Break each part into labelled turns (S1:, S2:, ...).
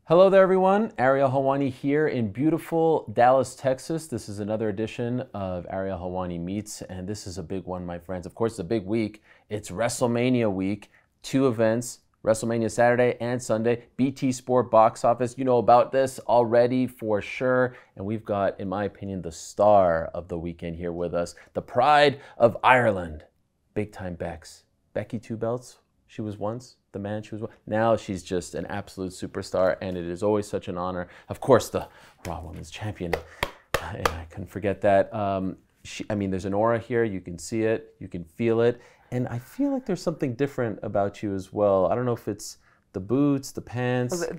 S1: Hello there, everyone. Ariel Helwani here in beautiful Dallas, Texas. This is another edition of Ariel Helwani Meets, and this is a big one, my friends. Of course, it's a big week. It's WrestleMania week. 2 events, WrestleMania Saturday and Sunday. BT Sport box office. You know about this already for sure. And we've got, in my opinion, the star of the weekend here with us. The pride of Ireland. Big time Bex. Becky Two Belts. She was once the man she was. Now she's just an absolute superstar, and it is always such an honor. Of course, the Raw Women's Champion. And I couldn't forget that. There's an aura here. You can see it. You can feel it. And I feel like there's something different about you as well. I don't know if it's the boots, the pants.
S2: Well,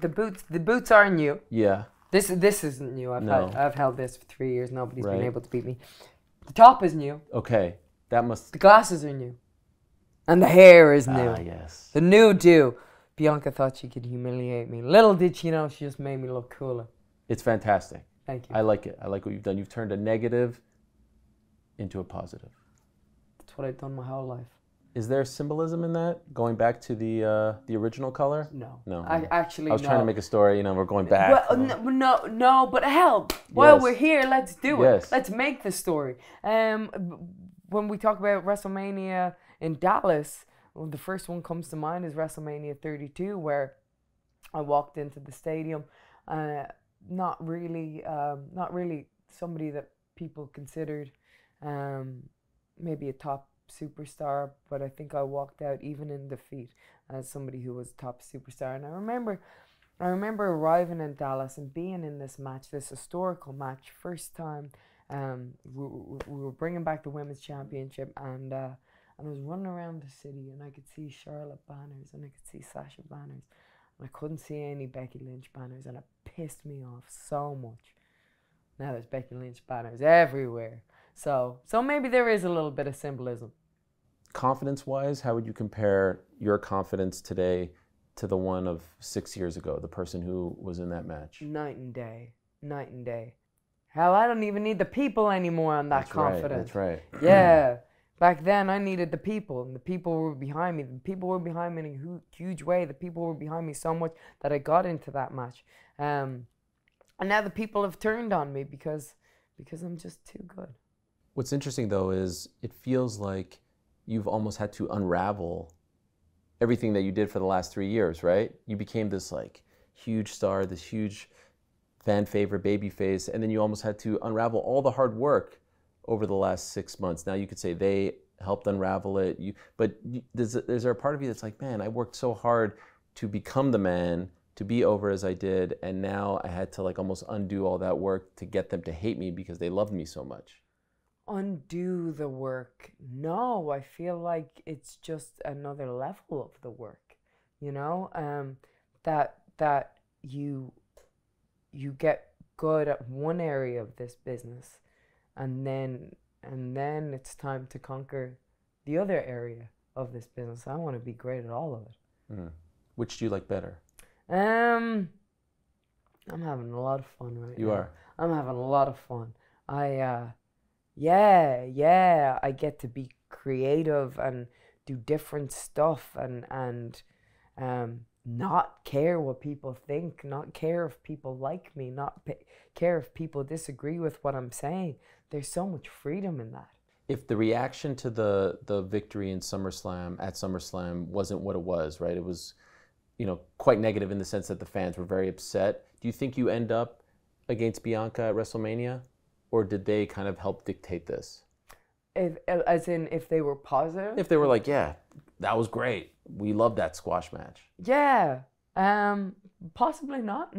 S2: the boots are new.
S1: Yeah.
S2: This isn't new. I've held this for 3 years. Nobody's been able to beat me. The top is new.
S1: Okay. That must.
S2: The glasses are new. And the hair is new.
S1: Ah, yes.
S2: The new do. Bianca thought she could humiliate me. Little did she know, she just made me look cooler.
S1: It's fantastic.
S2: Thank you.
S1: I like it. I like what you've done. You've turned a negative into a positive.
S2: That's what I've done my whole life.
S1: Is there symbolism in that? Going back to the original color?
S2: No.
S1: No.
S2: I was
S1: trying to make a story, we're going back.
S2: Well, no, but hell, while we're here, let's do it.
S1: Yes.
S2: Let's make the story. When we talk about WrestleMania in Dallas, the first one comes to mind is WrestleMania 32, where I walked into the stadium, not really somebody that people considered maybe a top superstar, but I think I walked out even in defeat as somebody who was a top superstar. And I remember arriving in Dallas and being in this match, this historical match, first time. We were bringing back the women's championship, and I was running around the city, and I could see Charlotte banners, and I could see Sasha banners, and I couldn't see any Becky Lynch banners, and it pissed me off so much. Now there's Becky Lynch banners everywhere, so maybe there is a little bit of symbolism.
S1: Confidence-wise, how would you compare your confidence today to the one of 6 years ago, the person who was in that match?
S2: Night and day, night and day. Hell, I don't even need the people anymore on that confidence.
S1: That's right.
S2: Yeah. Back then, I needed the people, and the people were behind me. The people were behind me in a huge way. The people were behind me so much that I got into that match. And now the people have turned on me because I'm just too good.
S1: What's interesting, though, is it feels like you've almost had to unravel everything that you did for the last 3 years, right? You became this huge star, this huge fan favorite, baby face, and then you almost had to unravel all the hard work over the last 6 months. Now you could say they helped unravel it, is there a part of you that's like, man, I worked so hard to become the man, to be over as I did, and now I had to almost undo all that work to get them to hate me because they loved me so much?
S2: Undo the work? No, I feel like it's just another level of the work, that you get good at one area of this business, and then it's time to conquer the other area of this business. I want to be great at all of it.
S1: Mm. Which do you like better?
S2: I'm having a lot of fun right now.
S1: You are?
S2: I'm having a lot of fun. I get to be creative and do different stuff and not care what people think, not care if people like me, not care if people disagree with what I'm saying. There's so much freedom in that.
S1: If the reaction to the victory in SummerSlam wasn't what it was, right? It was, quite negative in the sense that the fans were very upset. Do you think you end up against Bianca at WrestleMania, or did they kind of help dictate this?
S2: If they were positive?
S1: If they were like, yeah, that was great. We loved that squash match.
S2: Yeah. Possibly not.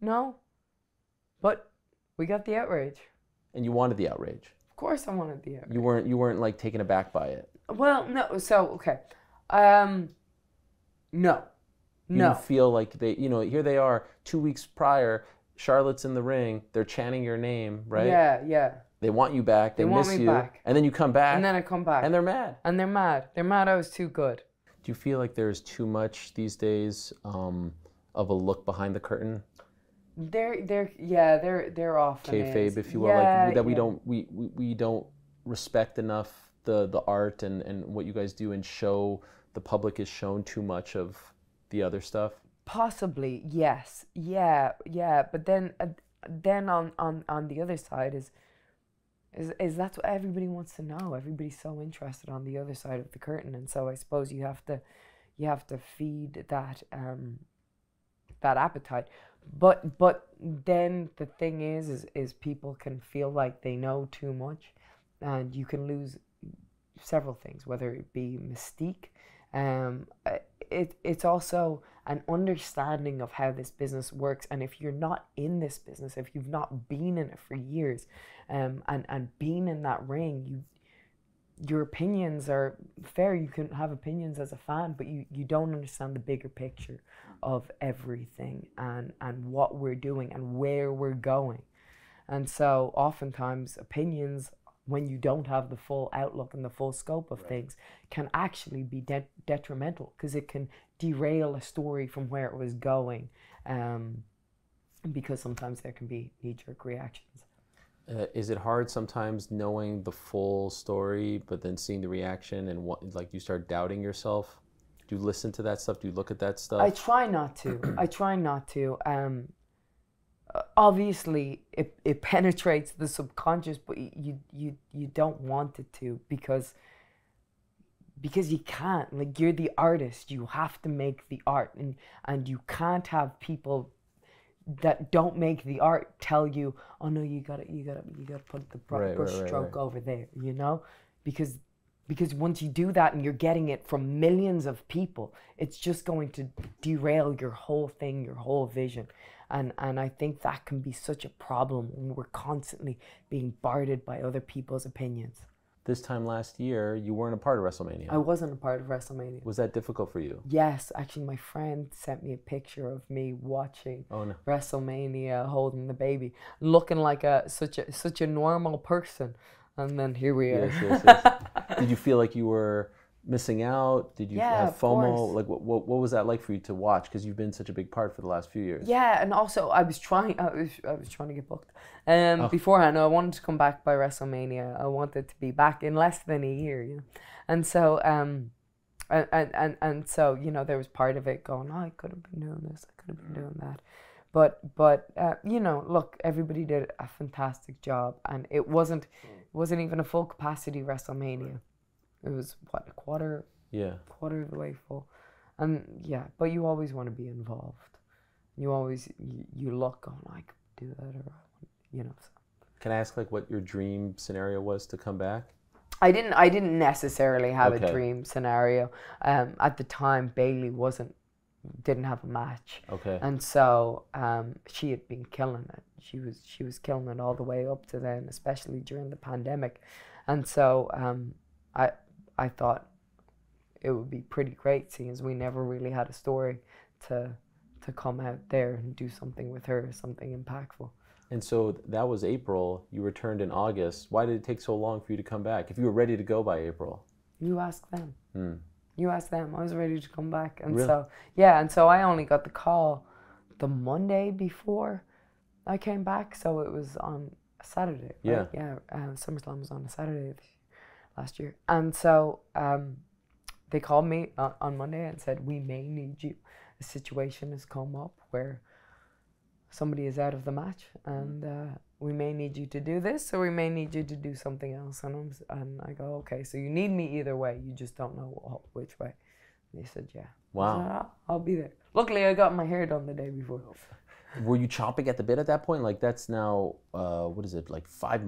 S2: No. But we got the outrage.
S1: And you wanted the outrage.
S2: Of course I wanted the outrage.
S1: You weren't taken aback by it.
S2: Well, no. So, okay. No.
S1: You didn't feel like they, here they are 2 weeks prior, Charlotte's in the ring, they're chanting your name, right?
S2: Yeah.
S1: They want you back, they miss you.
S2: Back.
S1: And then you come back.
S2: And then I come back.
S1: And they're mad.
S2: They're mad I was too good.
S1: Do you feel like there's too much these days of a look behind the curtain?
S2: There often
S1: Kayfabe,
S2: is.
S1: if you will, that we don't respect enough the art and what you guys do and show the public is shown too much of the other stuff.
S2: Possibly, yes, yeah, yeah. But then on the other side is that's what everybody wants to know. Everybody's so interested on the other side of the curtain, and so I suppose you have to feed that that appetite. But then the thing is people can feel like they know too much, and you can lose several things, whether it be mystique. It's also an understanding of how this business works, and if you're not in this business, if you've not been in it for years, and been in that ring, your opinions are fair. You can have opinions as a fan, but you don't understand the bigger picture of everything and what we're doing and where we're going. And so oftentimes opinions, when you don't have the full outlook and the full scope of things, can actually be detrimental, because it can derail a story from where it was going, because sometimes there can be knee-jerk reactions.
S1: Is it hard sometimes knowing the full story, but then seeing the reaction and like you start doubting yourself? Do you listen to that stuff? Do you look at that stuff?
S2: I try not to. I try not to. Obviously, it penetrates the subconscious, but you don't want it to, because you can't. Like, you're the artist. You have to make the art, and you can't have people that don't make the art tell you, oh no, you gotta put the brush stroke over there, you know, because once you do that and you're getting it from millions of people, it's just going to derail your whole thing, your whole vision. And I think that can be such a problem when we're constantly being bombarded by other people's opinions.
S1: This time last year, you weren't a part of WrestleMania.
S2: I wasn't a part of WrestleMania.
S1: Was that difficult for you?
S2: Yes, actually, my friend sent me a picture of me watching WrestleMania, holding the baby, looking like such a normal person, and then here we are.
S1: Yes. Did you feel like you were missing out? Did you have FOMO?
S2: Course.
S1: Like, what was that like for you to watch? Because you've been such a big part for the last few years.
S2: Yeah, and also I was trying to get booked. Beforehand, I wanted to come back by WrestleMania. I wanted to be back in less than a year, you know, and so and so, you know, there was part of it going, oh, I could have been doing this, I could have been doing that, but you know, look, everybody did a fantastic job, and it wasn't even a full capacity WrestleMania. It was a quarter of the way full, and but you always want to be involved. You always you look going, I could do that, or you know. So.
S1: Can I ask like what your dream scenario was to come back?
S2: I didn't necessarily have a dream scenario. At the time, Bayley didn't have a match.
S1: Okay.
S2: And so she had been killing it. She was killing it all the way up to then, especially during the pandemic. And so I thought it would be pretty great, seeing as we never really had a story, to come out there and do something with her, something impactful.
S1: And so that was April. You returned in August. Why did it take so long for you to come back? If you were ready to go by April?
S2: You ask them. You ask them. I was ready to come back. And
S1: really?
S2: So I only got the call the Monday before I came back. So it was on a Saturday. Right? Yeah. SummerSlam was on a Saturday last year. And so they called me on Monday and said, we may need you. A situation has come up where somebody is out of the match, and we may need you to do this, or we may need you to do something else. And I go, okay, so you need me either way, you just don't know which way. And they said, yeah.
S1: Wow.
S2: I said, I'll be there. Luckily, I got my hair done the day before.
S1: Were you chomping at the bit at that point? Like, that's now, what is it, like 4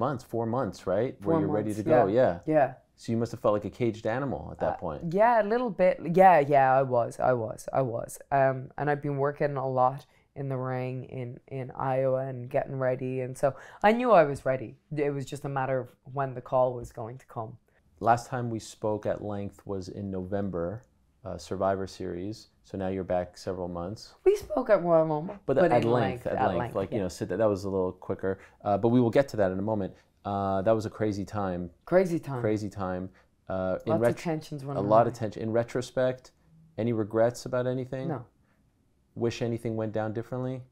S1: months, right? Where you're ready to go,
S2: Yeah.
S1: So you must have felt like a caged animal at that point.
S2: Yeah, a little bit. Yeah, I was. And I've been working a lot in the ring in Iowa and getting ready, and so I knew I was ready. It was just a matter of when the call was going to come.
S1: Last time we spoke at length was in November, Survivor Series. So now you're back several months.
S2: We spoke at Royal Rumble,
S1: but at length, like, you know, that was a little quicker. But we will get to that in a moment. That was a crazy time.
S2: Crazy time.
S1: Lots
S2: of tensions running.
S1: A lot of tension. In retrospect, any regrets about anything?
S2: No.
S1: Wish anything went down differently?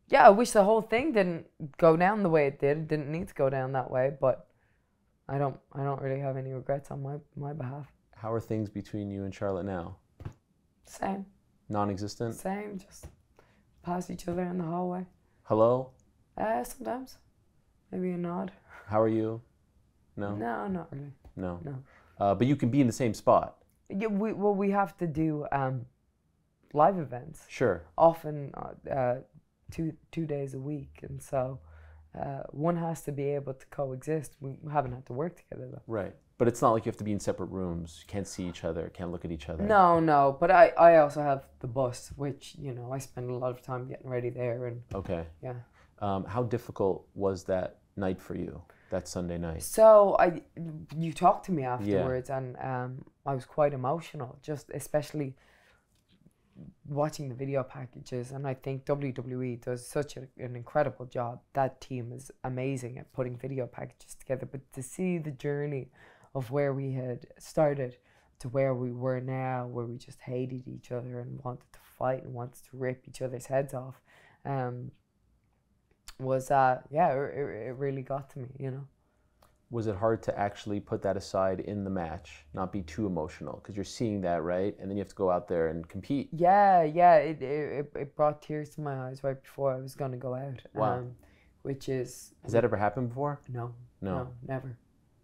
S2: Yeah, I wish the whole thing didn't go down the way it did. It didn't need to go down that way, but I don't really have any regrets on my behalf.
S1: How are things between you and Charlotte now?
S2: Same.
S1: Non-existent?
S2: Same, just pass each other in the hallway.
S1: Hello?
S2: Sometimes. Maybe a nod.
S1: How are you? No?
S2: No, not really.
S1: No.
S2: No.
S1: But you can be in the same spot.
S2: Yeah, we have to do live events.
S1: Sure.
S2: Often 2 days a week, and so one has to be able to coexist. We haven't had to work together though.
S1: Right. But it's not like you have to be in separate rooms. You can't see each other, can't look at each other.
S2: No. But I also have the bus, which, I spend a lot of time getting ready there. And
S1: Okay.
S2: yeah.
S1: How difficult was that night for you, that Sunday night?
S2: So you talked to me afterwards, and I was quite emotional, just especially watching the video packages. And I think WWE does such an incredible job. That team is amazing at putting video packages together. But to see the journey of where we had started to where we were now, where we just hated each other and wanted to fight and wanted to rip each other's heads off, was it really got to me.
S1: Was it hard to actually put that aside in the match, not be too emotional? Because you're seeing that, right? And then you have to go out there and compete.
S2: Yeah, it brought tears to my eyes right before I was going to go out.
S1: Wow.
S2: Which is...
S1: Has that ever happened before?
S2: No, never.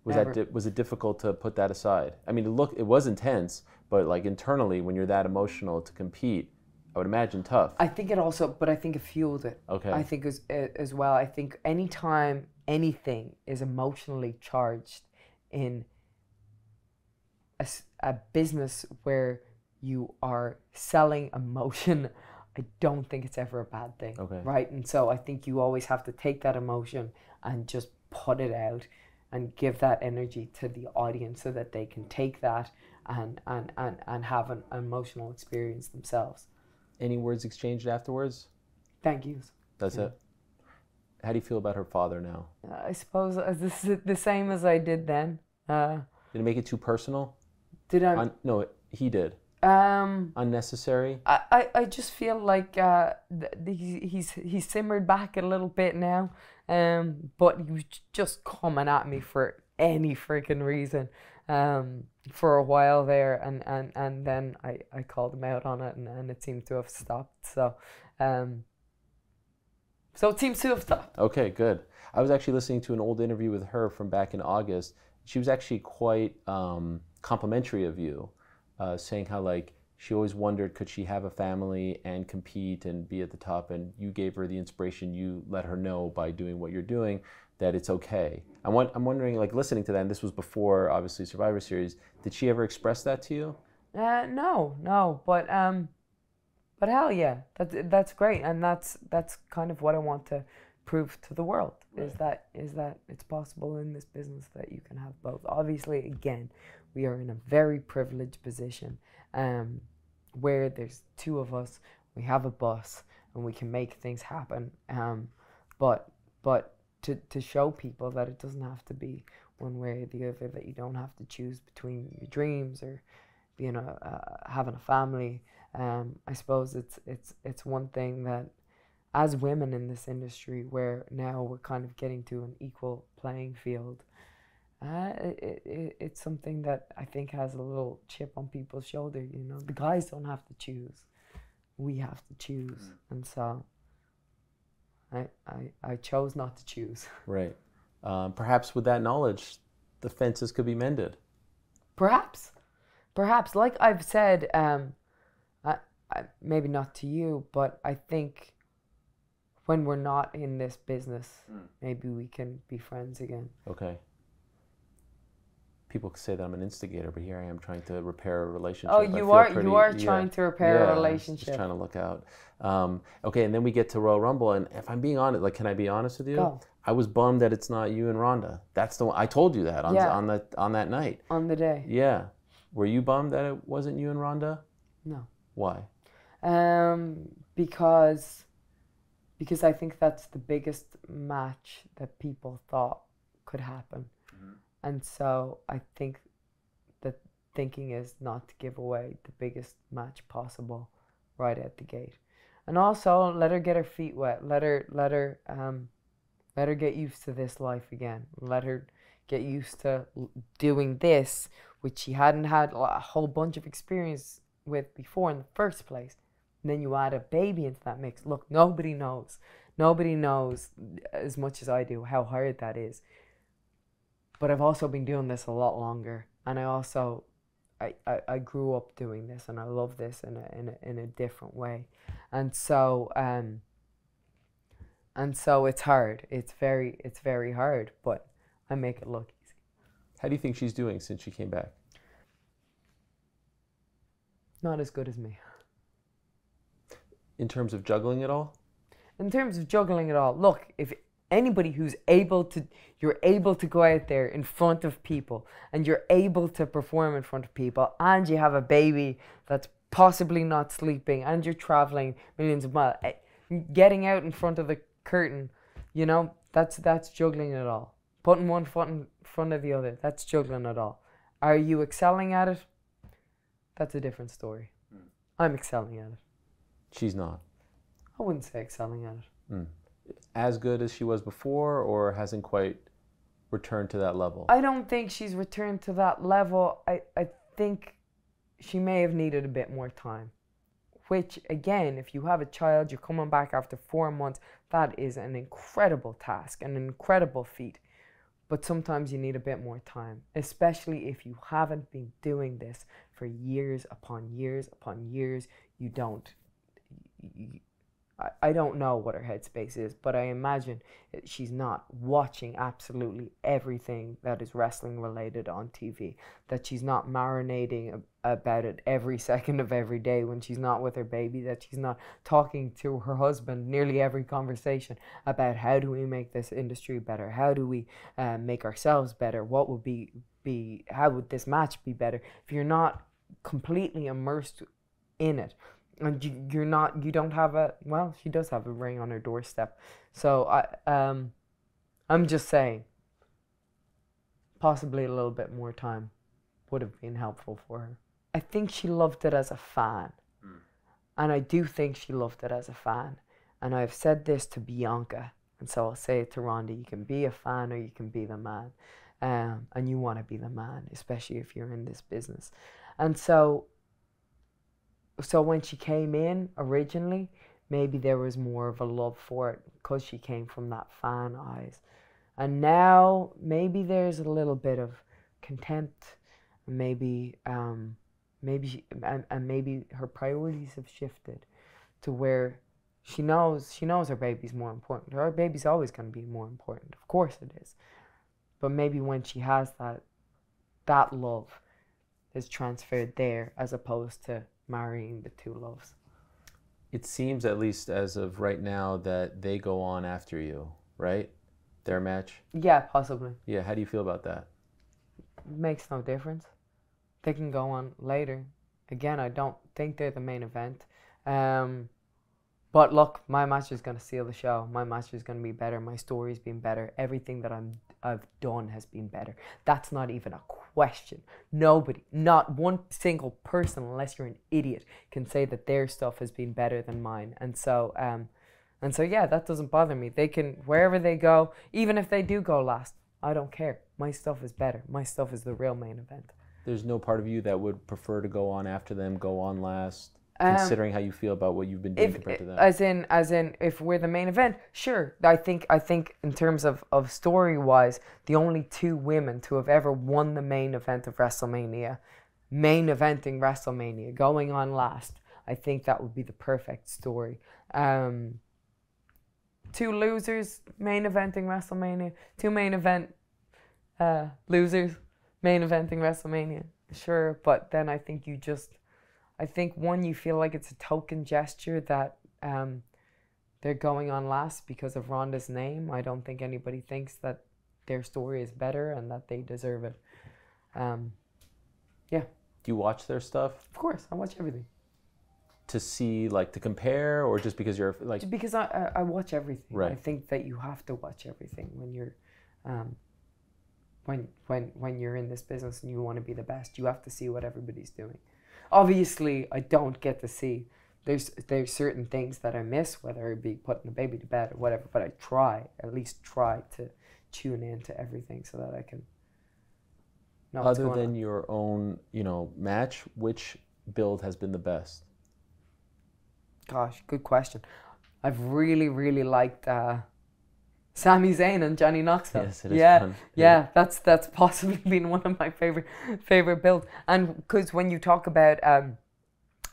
S1: Was it difficult to put that aside? I mean, it was intense, but like internally, when you're that emotional to compete, I would imagine tough.
S2: I think it fueled it.
S1: Okay.
S2: I think as well. I think anytime anything is emotionally charged in a business where you are selling emotion, I don't think it's ever a bad thing.
S1: Okay.
S2: Right? And so I think you always have to take that emotion and just put it out and give that energy to the audience so that they can take that and have an emotional experience themselves.
S1: Any words exchanged afterwards?
S2: Thank you.
S1: That's it? How do you feel about her father now?
S2: I suppose this is the same as I did then.
S1: Did it make it too personal?
S2: Did I?
S1: No, he did. Unnecessary?
S2: I just feel like he's simmered back a little bit now. But he was just coming at me for any freaking reason for a while there, and then I called him out on it, and it seemed to have stopped. So it seems to have stopped.
S1: Okay, good. I was actually listening to an old interview with her from back in August. She was actually quite complimentary of you, saying how like she always wondered could she have a family and compete and be at the top, and you gave her the inspiration. You let her know by doing what you're doing that it's okay. I'm wondering, like listening to that, and this was before obviously Survivor Series, did she ever express that to you?
S2: No, but hell yeah, that's great, and that's kind of what I want to prove to the world, is that it's possible in this business that you can have both. Obviously, again, we are in a very privileged position, where there's two of us, we have a bus, and we can make things happen. But to show people that it doesn't have to be one way or the other, that you don't have to choose between your dreams or being having a family. I suppose it's one thing that as women in this industry, where now we're kind of getting to an equal playing field, it's something that I think has a little chip on people's shoulder. The guys don't have to choose, we have to choose. And so I chose not to choose.
S1: Right. Perhaps with that knowledge, the fences could be mended.
S2: Perhaps, like I've said, maybe not to you, but I think when we're not in this business, maybe we can be friends again.
S1: Okay. People say that I'm an instigator, but here I am trying to repair a relationship.
S2: Oh, you are trying to repair a relationship.
S1: Just trying to look out. Okay, and then we get to Royal Rumble, and if I'm being honest, like, can I be honest with you?
S2: Go.
S1: I was bummed that it's not you and Ronda. That's the one. I told you that on that night.
S2: On the day.
S1: Yeah. Were you bummed that it wasn't you and Ronda?
S2: No.
S1: Why?
S2: Because I think that's the biggest match that people thought could happen. And so I think that thinking is not to give away the biggest match possible right at the gate. And also let her get her feet wet. Let her get used to this life again. Let her get used to doing this, which she hadn't had a whole bunch of experience with before in the first place. And then you add a baby into that mix. Look, nobody knows. Nobody knows as much as I do how hard that is. But I've also been doing this a lot longer. And I grew up doing this, and I love this in a different way. And so it's hard. It's very hard, but I make it look easy.
S1: How do you think she's doing since she came back?
S2: Not as good as me.
S1: In terms of juggling it all?
S2: In terms of juggling it all, look, if anybody you're able to go out there in front of people, and you're able to perform in front of people, and you have a baby that's possibly not sleeping, and you're traveling millions of miles, getting out in front of the curtain, that's juggling it all. Putting one foot in front of the other, that's juggling it all. Are you excelling at it? That's a different story. I'm excelling at it.
S1: She's not.
S2: I wouldn't say excelling at it.
S1: As good as she was before, or hasn't quite returned to that level?
S2: I don't think she's returned to that level. I think she may have needed a bit more time. Which, again, if you have a child, you're coming back after 4 months, that is an incredible task, an incredible feat. But sometimes you need a bit more time, especially if you haven't been doing this for years upon years upon years. You don't. I don't know what her headspace is, but I imagine she's not watching absolutely everything that is wrestling related on TV, that she's not marinating about it every second of every day when she's not with her baby, that she's not talking to her husband nearly every conversation about how do we make this industry better, how do we make ourselves better, what would be how would this match be better. If you're not completely immersed in it, and you don't have she does have a ring on her doorstep. So I'm just saying, possibly a little bit more time would have been helpful for her. I think she loved it as a fan. And I do think she loved it as a fan. And I've said this to Bianca, and so I'll say it to Ronda: you can be a fan or you can be the man. And you want to be the man, especially if you're in this business. And so when she came in originally, maybe there was more of a love for it because she came from that fan eyes. And now maybe there's a little bit of contempt, maybe maybe her priorities have shifted to where she knows her baby's more important. Her baby's always going to be more important. Of course it is. But maybe when she has that love is transferred there as opposed to marrying the two loves.
S1: It seems, at least as of right now, that they go on after you, right? Their match?
S2: Yeah, possibly.
S1: Yeah, how do you feel about that?
S2: Makes no difference. They can go on later. Again, I don't think they're the main event. But look, my match is going to seal the show. My match is going to be better. My story's been better. Everything that I've done has been better. That's not even a question. Nobody, not one single person, unless you're an idiot, can say that their stuff has been better than mine. And so yeah, that doesn't bother me. They can, wherever they go, even if they do go last, I don't care. My stuff is better. My stuff is the real main event.
S1: There's no part of you that would prefer to go on after them, go on last, considering how you feel about what you've been doing compared to them?
S2: As in, if we're the main event, sure. I think in terms of story-wise, the only two women to have ever won the main event of WrestleMania, main eventing WrestleMania, going on last, I think that would be the perfect story. Two losers, main eventing WrestleMania. Two main event losers, main eventing WrestleMania. Sure, but then I think one, you feel like it's a token gesture that they're going on last because of Ronda's name. I don't think anybody thinks that their story is better and that they deserve it. Yeah.
S1: Do you watch their stuff?
S2: Of course, I watch everything.
S1: To see, like, to compare, or just because you're like?
S2: Just because I watch everything.
S1: Right.
S2: I think that you have to watch everything when you're when you're in this business and you want to be the best. You have to see what everybody's doing. Obviously, I don't get to see. There's certain things that I miss, whether it be putting the baby to bed or whatever. But I at least try to tune into everything so that I can know what's going on.
S1: Other than your own, match, which build has been the best?
S2: Gosh, good question. I've really, really liked Sami Zayn and Johnny Knoxville.
S1: Yes, it is fun.
S2: Yeah, that's possibly been one of my favorite builds. And because when you talk about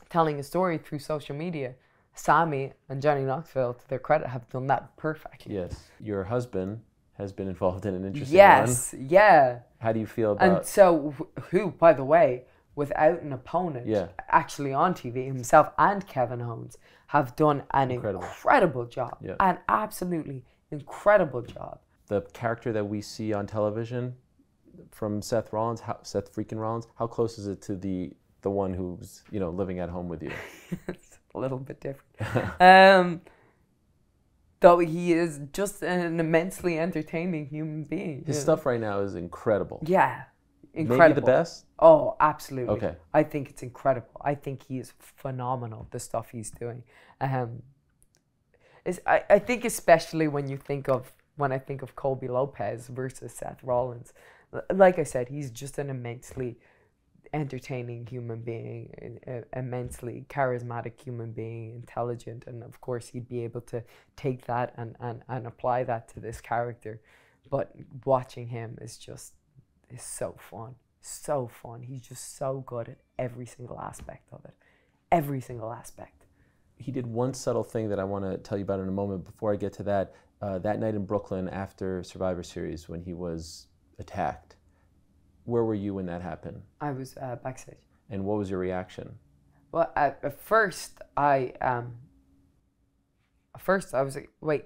S2: telling a story through social media, Sami and Johnny Knoxville, to their credit, have done that perfectly.
S1: Yes. Your husband has been involved in an interesting
S2: Yes,
S1: one.
S2: yeah.
S1: How do you feel about...
S2: And so, who, by the way, without an opponent, actually on TV, himself and Kevin Owens have done an incredible job.
S1: Yeah.
S2: An absolutely incredible job.
S1: The character that we see on television from Seth Rollins, Seth freaking Rollins, how close is it to the one who's, you know, living at home with you?
S2: It's a little bit different. Though he is just an immensely entertaining human being.
S1: His stuff right now is incredible.
S2: Yeah, incredible.
S1: Maybe the best?
S2: Oh, absolutely.
S1: Okay.
S2: I think it's incredible. I think he is phenomenal, the stuff he's doing. I think especially when I think of Colby Lopez versus Seth Rollins, like I said, he's just an immensely entertaining human being, immensely charismatic human being, intelligent, and of course he'd be able to take that and apply that to this character. But watching him is so fun. So fun. He's just so good at every single aspect of it. Every single aspect.
S1: He did one subtle thing that I want to tell you about in a moment. Before I get to that, that night in Brooklyn after Survivor Series when he was attacked, where were you when that happened?
S2: I was backstage.
S1: And what was your reaction?
S2: Well, at first I was like, wait,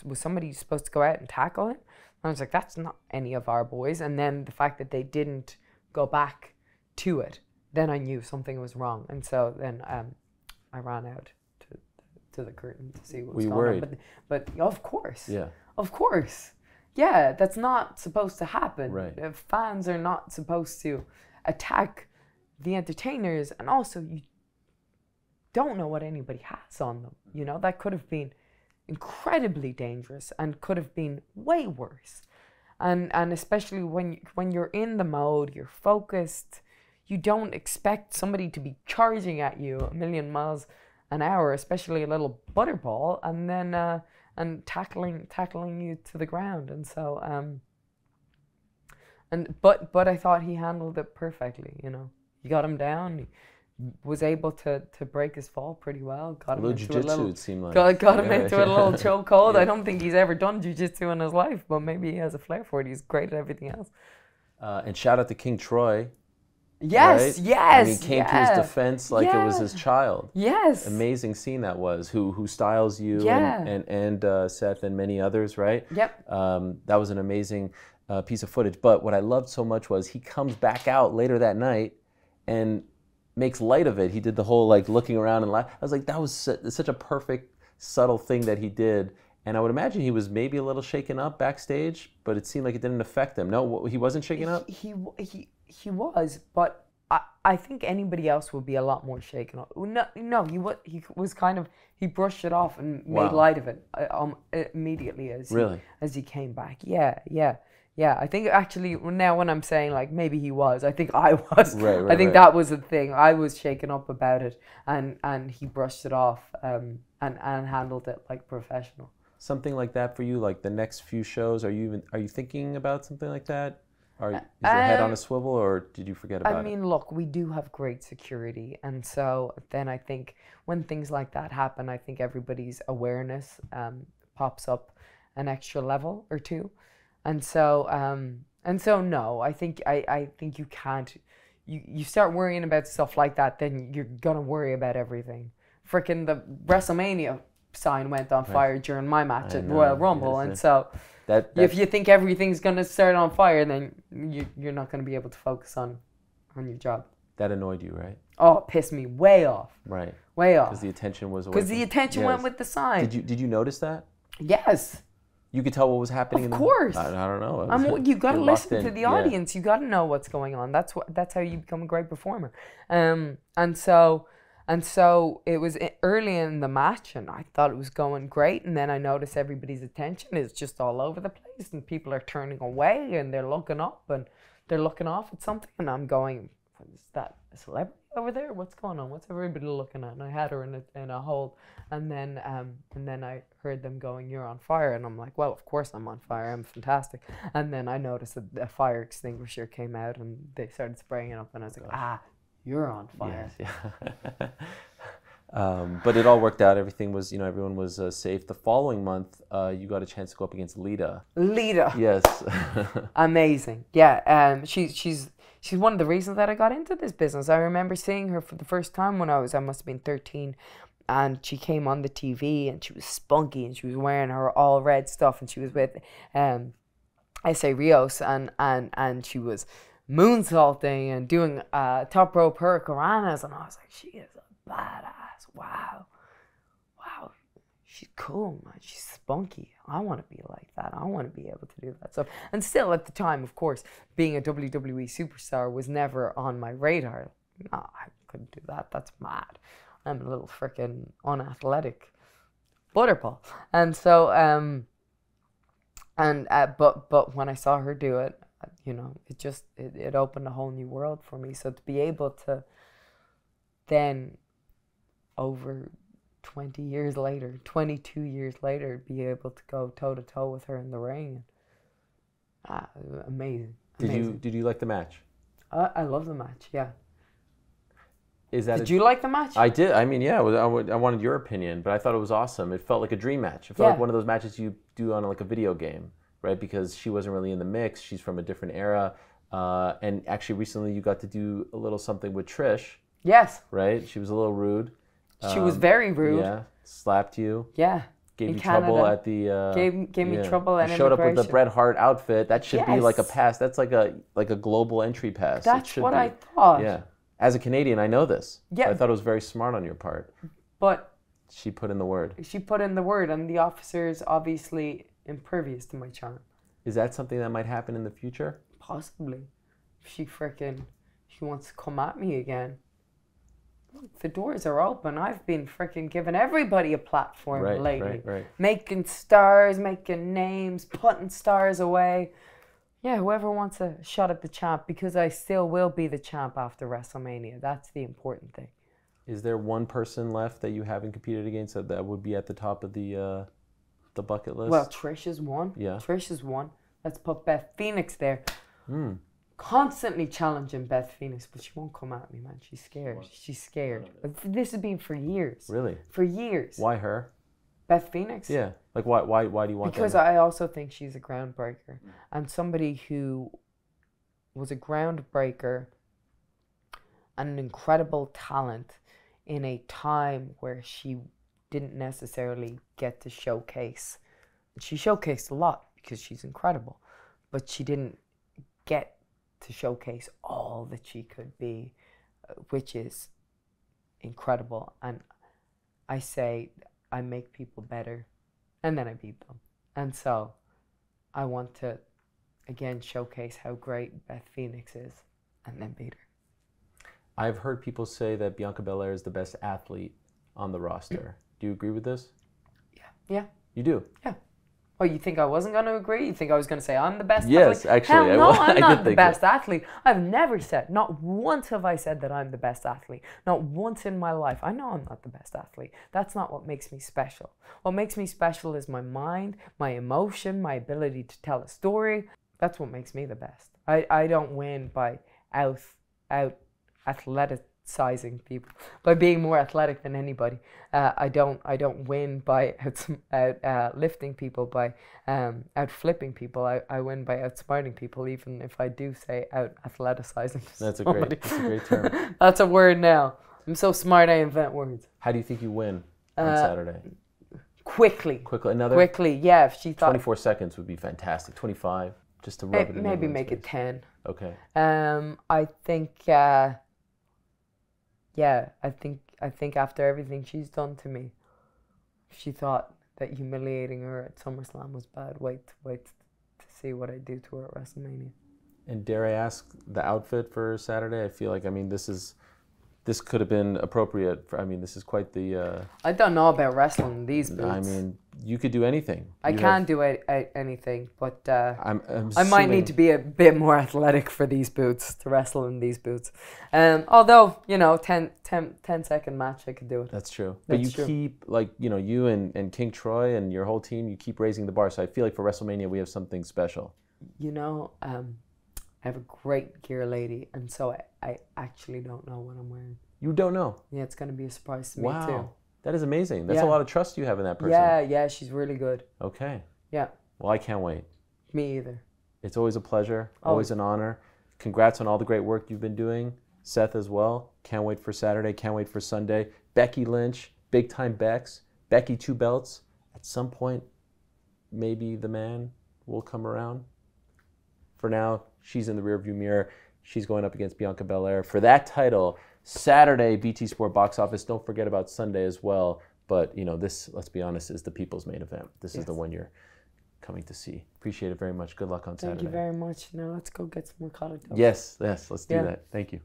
S2: was somebody supposed to go out and tackle him? And I was like, that's not any of our boys. And then the fact that they didn't go back to it, then I knew something was wrong. And so then I ran out to the curtain to see what was going on.
S1: Were you worried?
S2: But of course.
S1: Yeah.
S2: Of course. Yeah, that's not supposed to happen.
S1: Right.
S2: Fans are not supposed to attack the entertainers, and also you don't know what anybody has on them. You know, that could have been incredibly dangerous and could have been way worse. And especially when you're in the mode, you're focused, you don't expect somebody to be charging at you a million miles an hour, especially a little butterball, and then and tackling you to the ground. And so but I thought he handled it perfectly. You know, he got him down. He was able to break his fall pretty well. Got him into a little,
S1: it seemed like.
S2: got him into a little chokehold. I don't think he's ever done jiu-jitsu in his life, but maybe he has a flair for it. He's great at everything else.
S1: And shout out to King Troy.
S2: Yes,
S1: right?
S2: yes.
S1: I mean, came to his defense like it was his child.
S2: Yes.
S1: Amazing scene that was. Who styles you and Seth and many others, right?
S2: Yep.
S1: That was an amazing piece of footage. But what I loved so much was he comes back out later that night and makes light of it. He did the whole like looking around and laugh. I was like, that was such a perfect, subtle thing that he did. And I would imagine he was maybe a little shaken up backstage, but it seemed like it didn't affect him. No, he wasn't shaken up?
S2: He was, but I think anybody else would be a lot more shaken up. No, he was kind of, he brushed it off and made light of it immediately as he came back. Yeah. I think actually now when I'm saying like maybe he was, I think I was.
S1: Right,
S2: I think that was the thing. I was shaken up about it, and he brushed it off and handled it like professional.
S1: Something like that for you, like the next few shows, are you thinking about something like that? Is your head on a swivel, or did you forget about it?
S2: I mean, look, we do have great security, and so then I think when things like that happen, I think everybody's awareness pops up an extra level or two, and so no, I think you can't. You start worrying about stuff like that, then you're gonna worry about everything. Frickin' the WrestleMania sign went on fire during my match at Royal Rumble, and so if you think everything's gonna start on fire, then you're not gonna be able to focus on your job.
S1: That annoyed you, right?
S2: Oh, it pissed me way off.
S1: Right.
S2: Way off.
S1: Because the attention was away.
S2: Because the attention went with the sign.
S1: Did you notice that?
S2: Yes.
S1: You could tell what was happening.
S2: Of course.
S1: I don't know.
S2: You got to listen to the audience. You got to know what's going on. That's how you become a great performer. And so it was early in the match, and I thought it was going great. And then I noticed everybody's attention is just all over the place, and people are turning away, and they're looking up, and they're looking off at something. And I'm going, is that a celebrity over there? What's going on? What's everybody looking at? And I had her in a hold, and then I heard them going, "You're on fire," and I'm like, "Well, of course I'm on fire. I'm fantastic." And then I noticed that a fire extinguisher came out, and they started spraying it up, and I was like, "You're on fire."
S1: Yes, yeah. But it all worked out. Everything was, everyone was safe. The following month, you got a chance to go up against Lita.
S2: Lita.
S1: Yes.
S2: Amazing. Yeah. She's one of the reasons that I got into this business. I remember seeing her for the first time when I must have been 13, and she came on the TV, and she was spunky, and she was wearing her all red stuff, and she was with S.A. Rios, and she was moonsaulting and doing top rope hurricanranas, and I was like, she is a badass. Wow, she's cool, man. She's spunky. I want to be like that. I want to be able to do that stuff. And still, at the time, of course, being a WWE superstar was never on my radar. No, I couldn't do that. That's mad. I'm a little freaking unathletic butterball. And so, but when I saw her do it, it opened a whole new world for me. So to be able to then, over 22 years later, be able to go toe to toe with her in the ring. Amazing.
S1: Did you like the match?
S2: I love the match. Yeah. Did you like the match?
S1: I did. I mean, yeah. I wanted your opinion, but I thought it was awesome. It felt like a dream match. It felt like one of those matches you do on like a video game, right? Because she wasn't really in the mix. She's from a different era, and actually recently you got to do a little something with Trish.
S2: Yes.
S1: Right. She was a little rude.
S2: She was very rude.
S1: Yeah, slapped you.
S2: Yeah.
S1: Gave you trouble at the.
S2: Gave me trouble at
S1: immigration. Showed up with the Bret Hart outfit. That should be like a pass. That's like a global entry pass.
S2: That's what I thought.
S1: Yeah. As a Canadian, I know this.
S2: Yeah.
S1: I thought it was very smart on your part.
S2: But
S1: she put in the word.
S2: And the officer's obviously impervious to my charm.
S1: Is that something that might happen in the future?
S2: Possibly. She wants to come at me again. The doors are open. I've been freaking giving everybody a platform lately.
S1: Right.
S2: Making stars, making names, putting stars away. Yeah, whoever wants a shot at the champ, because I still will be the champ after WrestleMania. That's the important thing.
S1: Is there one person left that you haven't competed against that would be at the top of the bucket list?
S2: Well, Trish is one.
S1: Yeah.
S2: Trish is one. Let's put Beth Phoenix there. Constantly challenging Beth Phoenix, but she won't come at me, man. She's scared. She's scared. This has been for years.
S1: Really?
S2: For years.
S1: Why her?
S2: Beth Phoenix?
S1: Yeah. Like why do you want
S2: Because
S1: that?
S2: I also think she's a groundbreaker. And somebody who was a groundbreaker and an incredible talent in a time where she didn't necessarily get to showcase. She showcased a lot because she's incredible, but she didn't get to showcase all that she could be, which is incredible. And I say I make people better, and then I beat them. And so I want to, again, showcase how great Beth Phoenix is, and then beat her.
S1: I've heard people say that Bianca Belair is the best athlete on the roster. Do you agree with this?
S2: Yeah.
S1: You do?
S2: Yeah. Oh, you think I wasn't going to agree? You think I was going to say I'm the best athlete?
S1: Yes, actually.
S2: Hell no, I'm not the
S1: think
S2: best athlete. I've never said, not once have I said that I'm the best athlete. Not once in my life. I know I'm not the best athlete. That's not what makes me special. What makes me special is my mind, my emotion, my ability to tell a story. That's what makes me the best. I don't win by out athleticizing people, by being more athletic than anybody. I don't win by out lifting people, by out flipping people. I win by outsmarting people, even if I do say out athleticizing.
S1: That's a great term.
S2: That's a word now. I'm so smart I invent words.
S1: How do you think you win on Saturday?
S2: Quickly, yeah. If she thought
S1: 24 seconds would be fantastic. 25, just to rub it in.
S2: Maybe make it 10.
S1: Okay.
S2: I think. Yeah, I think after everything she's done to me, she thought that humiliating her at SummerSlam was bad. Wait to see what I do to her at WrestleMania.
S1: And dare I ask, the outfit for Saturday? I feel like, this is this could have been appropriate for, I mean, this is quite the,
S2: I don't know about wrestling in these boots.
S1: I mean, you could do anything.
S2: I can't do anything, but
S1: I'm
S2: I might need to be a bit more athletic for these boots, to wrestle in these boots. Although, you know, 10-second match, I could do it.
S1: That's true. But you keep, like, you know, you and King Troy and your whole team, you keep raising the bar. So I feel like for WrestleMania, we have something special.
S2: You know, I have a great gear lady, and so I actually don't know what I'm wearing.
S1: You don't know?
S2: Yeah, it's going to be a surprise to me too.
S1: Wow. That is amazing. That's a lot of trust you have in that person.
S2: Yeah, she's really good.
S1: Okay.
S2: Yeah.
S1: Well, I can't wait.
S2: Me either.
S1: It's always a pleasure, always an honor. Congrats on all the great work you've been doing. Seth as well. Can't wait for Saturday, can't wait for Sunday. Becky Lynch, big time Bex. Becky 2 belts. At some point, maybe the man will come around. For now, she's in the rearview mirror. She's going up against Bianca Belair for that title. Saturday, BT Sport box office. Don't forget about Sunday as well. But, you know, this, let's be honest, is the people's main event. This is the one you're coming to see. Appreciate it very much. Good luck on Saturday.
S2: Thank you very much. Now let's go get some more cocktails.
S1: Yes, let's do that. Thank you.